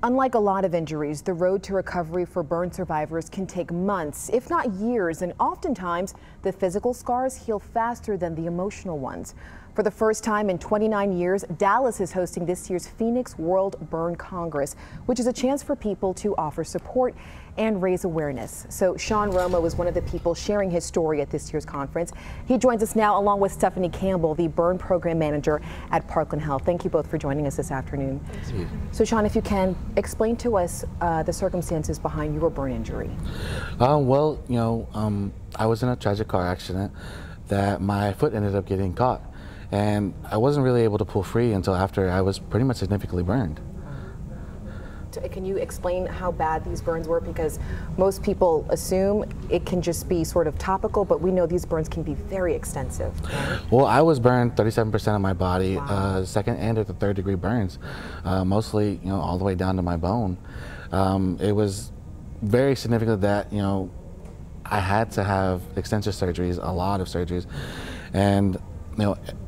Unlike a lot of injuries, the road to recovery for burn survivors can take months, if not years, and oftentimes the physical scars heal faster than the emotional ones. For the first time in 29 years, Dallas is hosting this year's Phoenix World Burn Congress, which is a chance for people to offer support and raise awareness. So Sean Romo was one of the people sharing his story at this year's conference. He joins us now along with Stephanie Campbell, the burn program manager at Parkland Health. Thank you both for joining us this afternoon. Thank you. So Sean, if you can, explain to us the circumstances behind your burn injury. I was in a tragic car accident that my foot ended up getting caught. And I wasn't really able to pull free until after I was pretty much significantly burned. Can you explain how bad these burns were? Because most people assume it can just be sort of topical, but we know these burns can be very extensive. Right? Well, I was burned 37% of my body, wow. Second and or the third degree burns, mostly all the way down to my bone. It was very significant that I had to have extensive surgeries, a lot of surgeries, and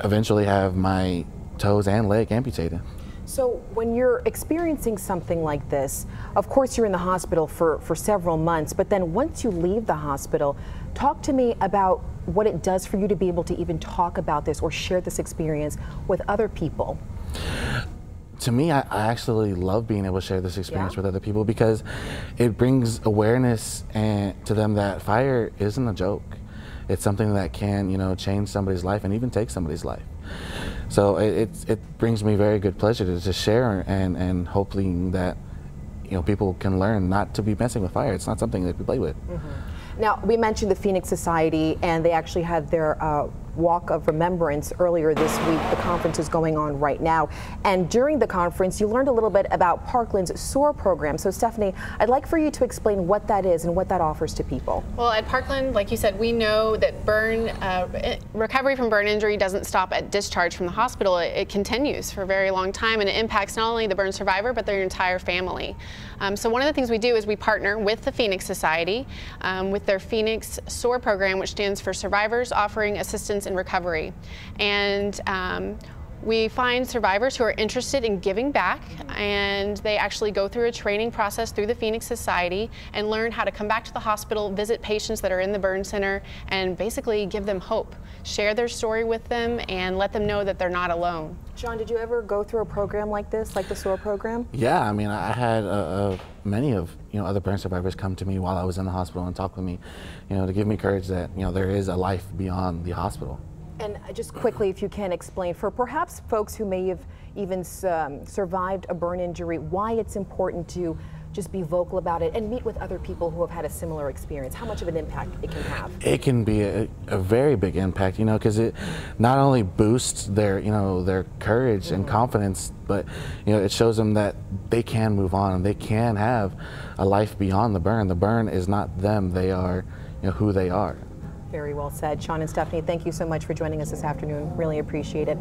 eventually have my toes and leg amputated. So when you're experiencing something like this, of course you're in the hospital for several months, but then once you leave the hospital, talk to me about what it does for you to be able to even talk about this or share this experience with other people. To me, I actually love being able to share this experience with other people because it brings awareness to them that fire isn't a joke. It's something that can, change somebody's life and even take somebody's life. So it brings me very good pleasure to share and hopefully that people can learn not to be messing with fire. It's not something that we play with. Mm-hmm. Now, we mentioned the Phoenix Society, and they actually had their Walk of Remembrance earlier this week. The conference is going on right now. And during the conference, you learned a little bit about Parkland's SOAR program. So, Stephanie, I'd like for you to explain what that is and what that offers to people. Well, at Parkland, like you said, we know that recovery from burn injury doesn't stop at discharge from the hospital. It continues for a very long time, and it impacts not only the burn survivor, but their entire family. So one of the things we do is we partner with the Phoenix Society with their Phoenix SOAR program, which stands for Survivors Offering Assistance in Recovery. And we find survivors who are interested in giving back, and they actually go through a training process through the Phoenix Society and learn how to come back to the hospital, visit patients that are in the burn center, and basically give them hope, share their story with them, and let them know that they're not alone. John, did you ever go through a program like this, like the SOAR program? Yeah, I mean, I had many of other burn survivors come to me while I was in the hospital and talk with me, to give me courage that there is a life beyond the hospital. And just quickly, if you can explain for perhaps folks who may have even survived a burn injury, why it's important to just be vocal about it and meet with other people who have had a similar experience, how much of an impact it can have. It can be a very big impact, because it not only boosts their, their courage and confidence, but, it shows them that they can move on and they can have a life beyond the burn. The burn is not them, they are, who they are. Very well said. Sean and Stephanie, thank you so much for joining us this afternoon. Really appreciate it.